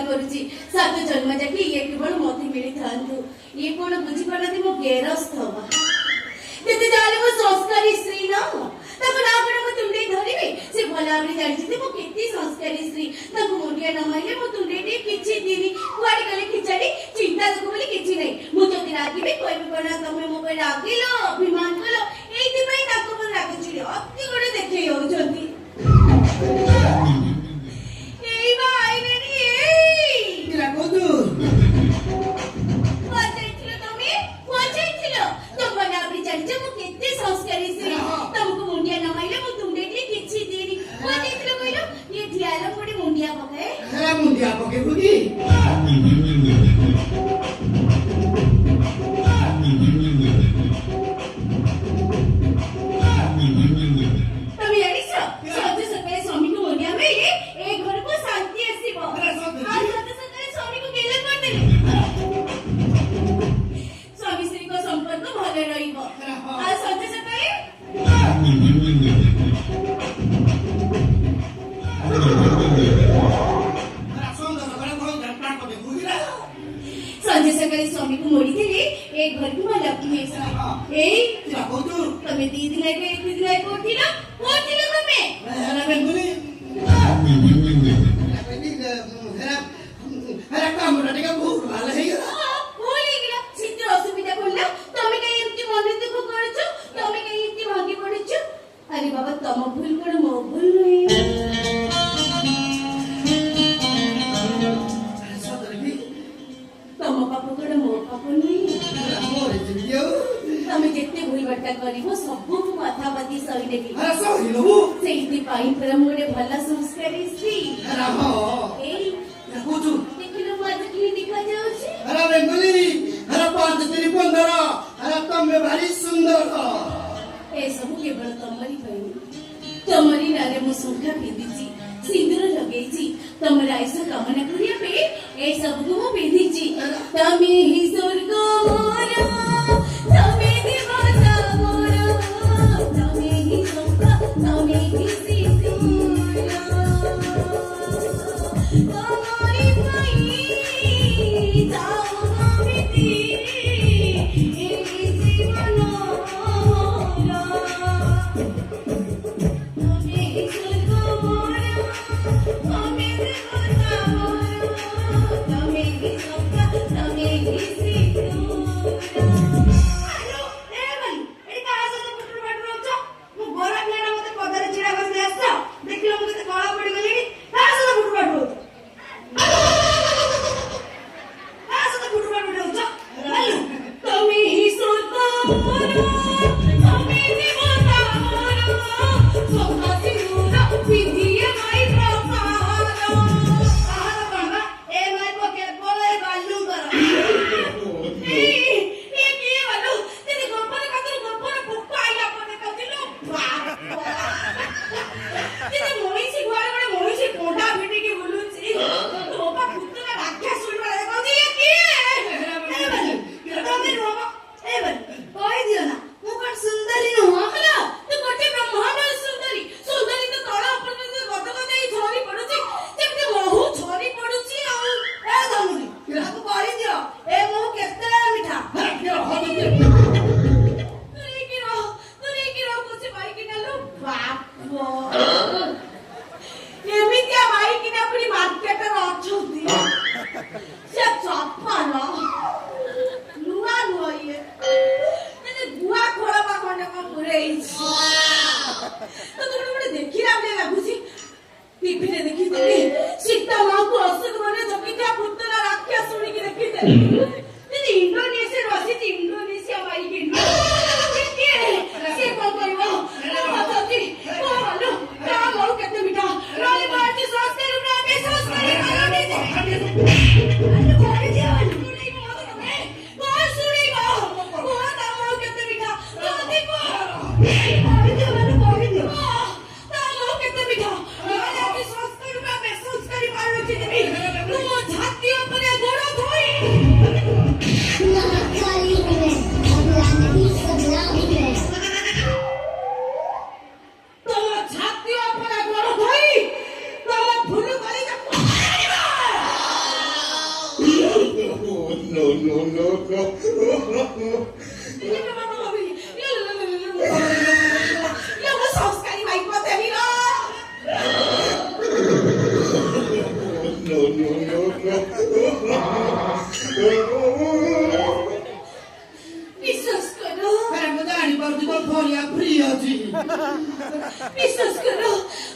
करुची सात जन्म जाके ये केवल मते मिली थांतु ये कोन बुझी पारती मो गेरस्थ हवा जते जाले मो संस्कारी स्त्री न ताको ना कोन मो तुंडे धरिबे से भलाबरी जानिछि मो केती संस्कारी स्त्री ताको मुंडिया न माइले मो तुंडे टी किछि दिनी कुआडी गले खिचाडी चिंता दुख बोली किछि नै मो जति रागिबे कोइबे कोना तमे मो पे रागिलो अभिमान कलो एइति पई ताको मन रागछि अति गोडे देखै होउछंती एई भाई रे एई किरा कोदु वाचैथिलो तुम भलाबरी जानिछि मो केती संस्कारी स्त्री तुमको मुंडिया न माइले मो तुंडे टी किछि दिनी वाचैथिलो कइलो ये ढियालो पडी मुंडिया पकाए हरा मुंडिया पके बुगी संजय सकाळी स्वामी को मोड़ी दिले एक घर को लक्ष्मी ऐसा ए किरा कोदु तमे दी दिन लाइक एक दिन लाइक कोठिला तमे हरा बेंगुली हरा काम रटेगा बहुत वाला है बोली गेला चित्र असुविधा बोलला तमे कई इतनी मन दुख करछो तमे कई इतनी भागी पड़छो अरे बाबा तम भूल कोन मो भूल नहीं तम पाप कोन मो पाप नहीं मोर जियो तमे जेते भूल बट्टा करिवो सब को माथा बाती सही देबी हरा सही लो सेइति पाई परम गोटे भला संस्कारी स्त्री हरा हो ए कोदु देखिलो माज की दिखा जाउछि हरा बेंगुली हरा 5 3 15 हरा तमे भारी सुंदर ए सब केवल तमरी पई तमरी नारे मो सुखा पिदिछि सिंदूर लगेछि तमरा ऐसा कामना करिया पे ए सब को मो पिदिछि तमे ही स्वर्ग मोरा तमे देवता मोरा तमे ही सुखा तमे ही सिंदूरा तमरी पई जाओ मिति ए जीवन Hey! एवढं संस्कारी बायको त्यांनी ना विश्वास करो अरे मुझे आनी पड़ती तो फोरिया फ्री होती विश्वास करो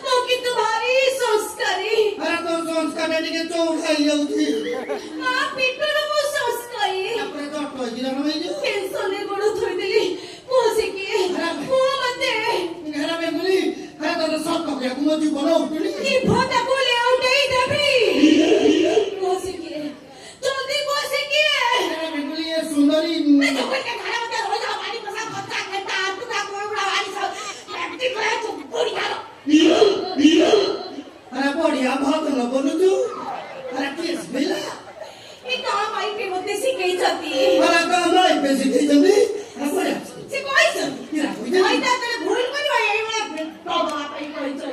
वो कि तुम्हारी संस्कारी अरे तो संस्कार के चौक खाई होती माँ पीटो वो संस्कारी अपने तो टॉय गिरा ना भाई पेंसले गोड़ थोड़ी दिली कोसे के वो मते घर में बोली अरे तो सब तो क्या कुछ बोलो उठली ये भोटा को ले आउट ही देबी कोसे के जल्दी कोसे के घर में बोली ये सुंदरी मैं तो कोई के खाना मत रोज हमारी पसा बच्चा घंटा तू का कोई बड़ा वाली सब प्रैक्टिस करे तो पूरी करो अरे बढ़िया बहुत न बोलू तू अरे किस बेला ये काम आई पे होते सिखाई जाती है अरे काम नहीं पैसे दे जल्दी अरे बढ़िया से कोई सब किरा कोई कोई ता तेरे भूल कोई वाला ये वाला तो बात ही कोई चल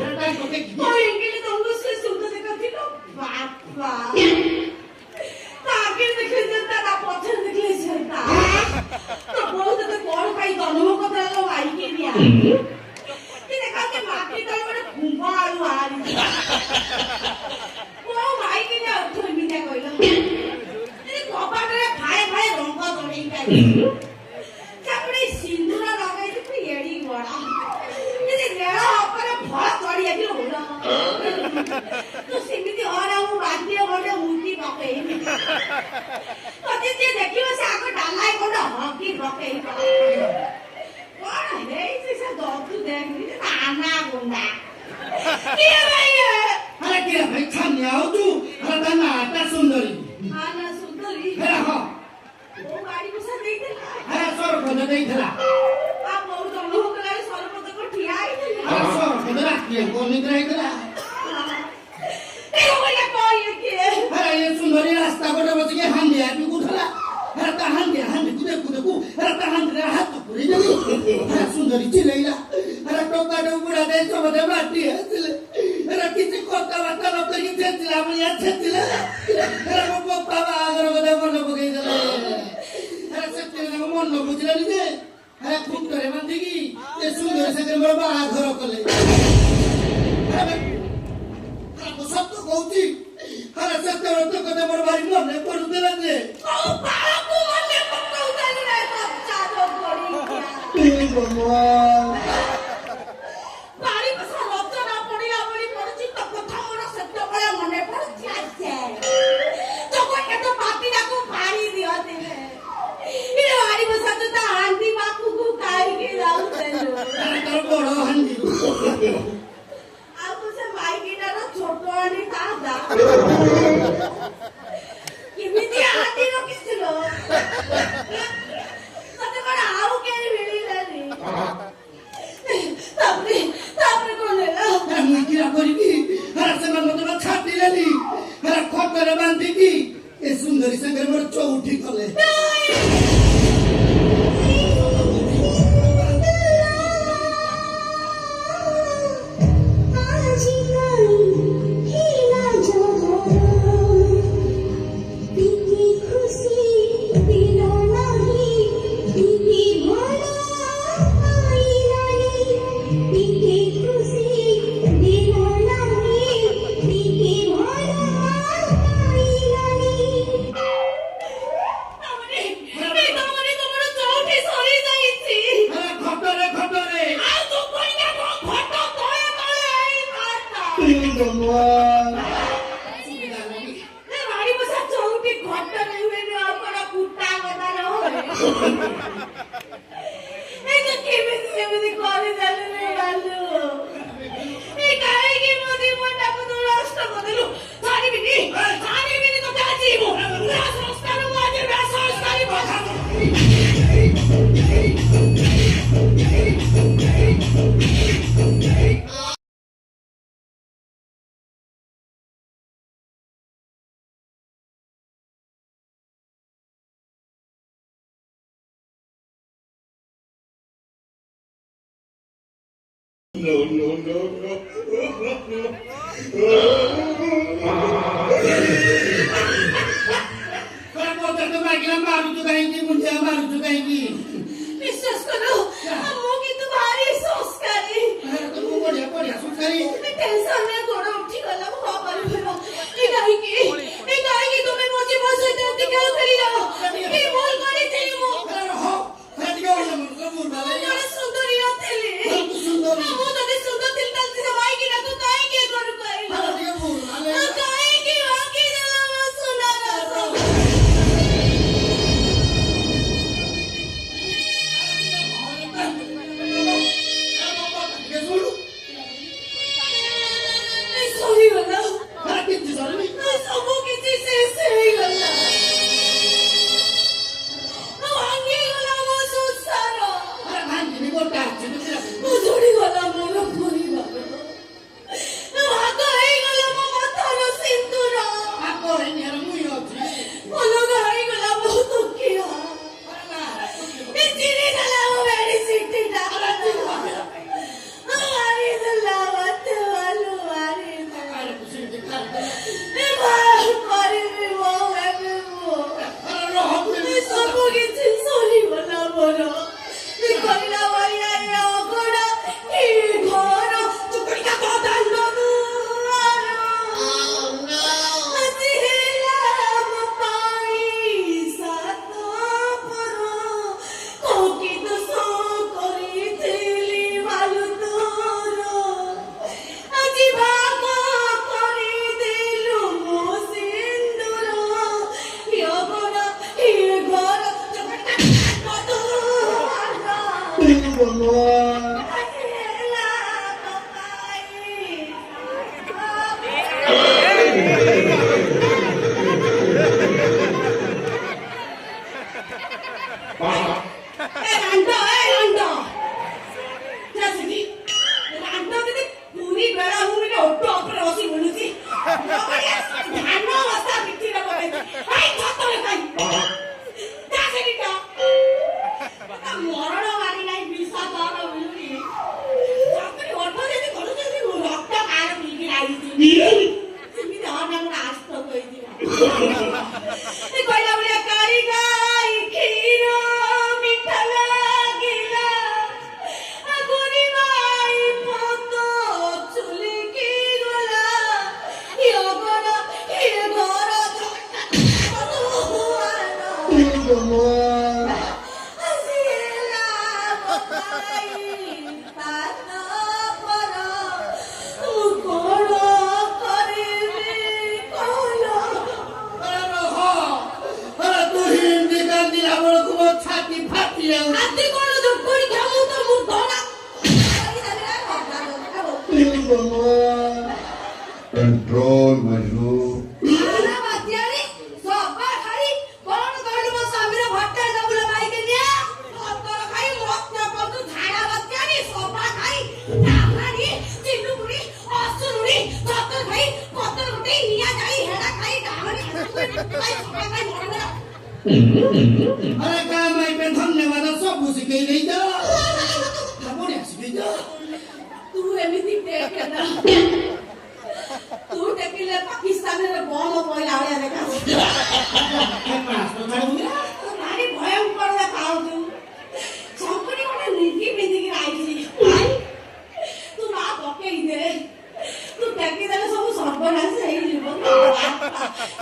अरे को के और इनके लिए तो उससे सुनते देखा थी तो बाप बाप ताकि देखे जनता ना पत्थर निकले जनता तो बहुत तो कौन खाई दोनों को तो आई के दिया कि देखा के माटी तो बड़े घुमा आलू आ रही वो भाई के ना तो मिटा कोई ना ये कपाट रे भाई भाई रंग तोड़ी का चापड़े सिंदूर लगाई तो येड़ी बड़ा ये नेड़ा ऊपर बहुत चढ़ी है कि होला तो सिमिति और हम वाद्य गोटे मूर्ति पके कते जे देखियो से आको डालाई कोडा हकी पके कौन है से दौतु देखनी आना गुंडा के भाई अरे किरा भाई खाने आओ तू अरे तना आटा सुंदरी आना सुंदरी अरे हाँ वो गाड़ी को सब देख देला अरे सर को नहीं थला आप बहुत दोनों को लगे सर्वपद को ठिया ही अरे सर को राखी को नहीं रहेगा देखो भैया कोई के अरे ये सुंदरी रास्ता को बच के हांडिया भी उठला अरे ता हांडिया हांडी कुदे कुदे को अरे ता हांडी हाथ पूरी नहीं अरे सुंदरी चिल्लाइला अरे टोका डो बुढ़ा दे सब दे बाटी है अरे किसी कोता वाता न करी छेतिला मैं छेतिला अरे वो पप्पा अगर को दे मन को गई दे अरे छेतिला को मन को बुझला नहीं दे अरे खूब करे बंदी की ये सुंदर से के बड़ा घर कले अरे को सब तो कहती अरे सत्य तो कदे बड़ भारी मन पड़ देला दे ओ बाप को मने पक्का उतारी रे बच्चा तो पड़ी भगवान बाड़ी बसा रक्त ना पड़िला बड़ी पड़ची तो कथा मोर सत्य बड़ा मने पड़ जाए तो कोई के तो पापी ना को भारी दियो देले इरे बाड़ी बसा तो हांडी बापू को काई के जाऊ देलो अरे तर बड़ हंडी आप से माई की ना छोटो आनी दादा किमिति आती रो किसलो मते बड़ा आउ के मिली तापरे कोण लेला अरे मुई किरा करिबी अरे से मन मत छाती लेली अरे खटरे बांधी की ए सुंदरी संगे मोर चौठी कले भगवान बाड़ी बसा चौटी घट्टा नहीं हुए ने और बड़ा कुत्ता बता रहो ए तो केमिति कॉलेज जाले रे बालू ए काहे की मोदी मोटा को तो रास्ता बदलू सारी बिनी तो क्या जीवो रास रास्ता नु आज रास रास्ता री भाषा अरे ତତେ ମାଗିଲା ମାରୁଛୁ କାହିଁକି ମୁଣ୍ଡିଆ ମାରୁଛୁ କାହିଁକି ବିଶ୍ୱାସ କର ମୁଁ କିନ୍ତୁ ଭାରି ସଂସ୍କାରୀ ମୁଁ ବଢିଆ ବଢିଆ ସୁସ୍କାରୀ ଟେନସନରେ ଗୋଡ ଉଠିଗଲା ମୁଁ କଣ କରିବି ଏ କାହିଁକି ତୁମେ ମୋ ଜୀବନ ସହିତ ଏମିତି ଖେଳ ଖେଳିଲ କି ଭୁଲ କରିଥିଲି ମୁଁ ଜଣେ ସୁନ୍ଦରୀ ନଥିଲି ମୁଁ ଯଦି ସୁନ୍ଦର ଥିଲି ତାହେଲେ ସେ ମାଇକିନା ତୁ କାହିଁକି ଏ ଘରକୁ ଆଇଲ କାହିଁକି ଭାଙ୍ଗିଦେଲ ମୋ ସୁନାର ସରିଗଲା ସବୁ କିଛି ଶେଷ ହେଇଗଲା ଭାଙ୍ଗିଗଲା ମୋ ସଂସାର ଉଜୁଡ଼ିଗଲା ମୋର ପରିବାର ଭାଗ ହେଇଗଲା ମୋ ମାଥାର ସିନ୍ଦୁର ଅଲଗା ହେଇଗଲା ମୋ ଦୁଃଖିଆ ଚିରିଦେଲା ମୋ ମେଡିସିନଟା ମାରିଦେଲା ମତେ ମାଲୁ ମାରିଦେଲା କରିବି ମୋ ଏବେ ମୋ ସବୁ କିଛି ସରିଗଲା ମୋର କହିଲା ଭଳିଆ ଏ ଅଗଣା ଏ ଘର ଚୁପଡ଼ିକା ବଦଳ ଆଜି ହେଲା ମୋ ପାଇଁ ସାତ ପର କୋକି ଦୋଷ କରିଥିଲି ମାଲୁ ତୋର ଆଜି ଭାଗ କରିଦେଲୁ ମୋ ସିନ୍ଦୁର ଏ ଅଗଣା ଏ ଘର ଚୁପଡ଼ିକା ବଦଳ ମରଣ ମାରି ନାହିଁ ବିଷ ଦର ମିଳୁନି ଚାକରି ଅର୍ଥ ଯଦି କରୁଛନ୍ତି ରକ୍ତ କାର ପିଇକି ଲାଗିଛି ସେମିତି ଅନେକ ଆସ୍ତ କହିଯିବ କହିଲା ଭଳିଆ କାଳି ଗାଈ କ୍ଷୀର ମିଠା ଲାଗିଲା ଆଗୁରି ମାଇ ପତ ଚୁଲିକି ଗଲା ଏ ଅଗଣ ଏ ଘର Control, Majnu. अरे काम आई पे धन्यवाद सब शिखेई नहीं जा बढिया शिखेई जा तू एमिति देखे ना तू देखिले पाकिस्तानर बम पइला भलिया देखा भारी भयंकर देखाउ तू छपरी कोने निकी बिंदी की आइছি तू ना पकेई दे तू देखि देले सब सर्वनाश हेई जीव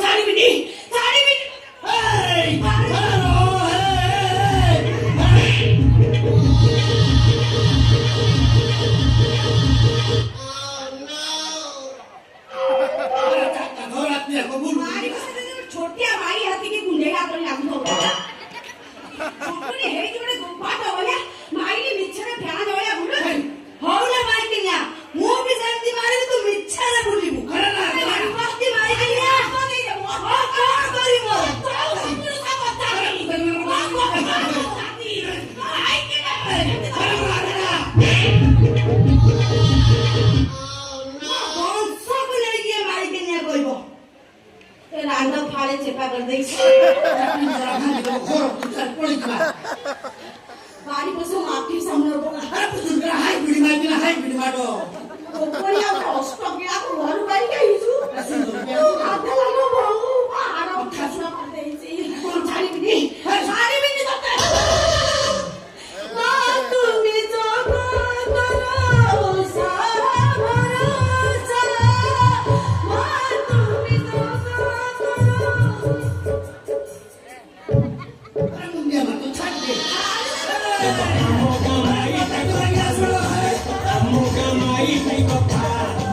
छाड़ीबिनी छोटिया भाई हाथी के गुंडेगा पर लागू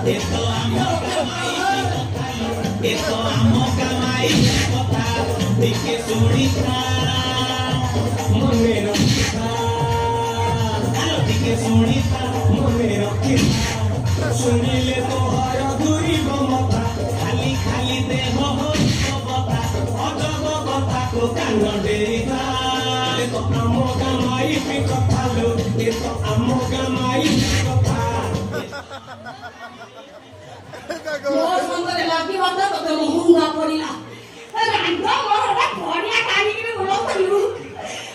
Esto amo kamai kotha Esto amo kamai kotha Dike sunita Mone rakhita Halo dike sunita Mone rakhita Sunile tohara duri gomata Khali khali deho hoito bata Ojogo kotha ko kano derita Eto amo kamai kotha lo Eto amo kamai kotha ମୋ ସଙ୍ଗରେ ଲାଗିବାଟା ତତେ ମହଙ୍ଗା ପଡ଼ିଲା ରାଣ୍ଡ ମୋର ଭଡ଼ିଆ ଟାଣିକିରି ଭଲ କରିବୁ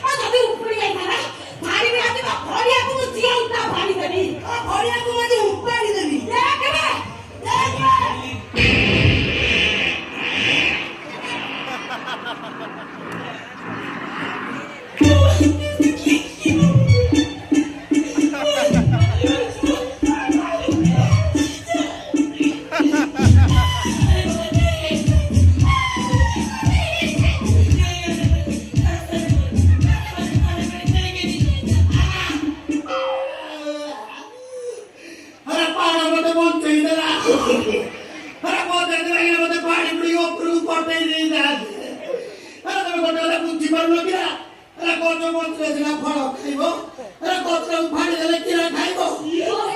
ଆଉ ଯଦି ଉପୁଡ଼ି ଯାଇଥାନ୍ତା ଭାରିବି ଆଜି ଭଡ଼ିଆକୁ ମୁଁ ଜିଅନ୍ତା ଭାଡ଼ିଦେବି ଭଡ଼ିଆକୁ ମୁଁ ଆଜି ଉପାଡ଼ି ଦେବି ଦେଖେ ଫଳ ଖାଇବ ଗଛ ଫାଡ଼ି ଦେଲେ କିରା ଖାଇବ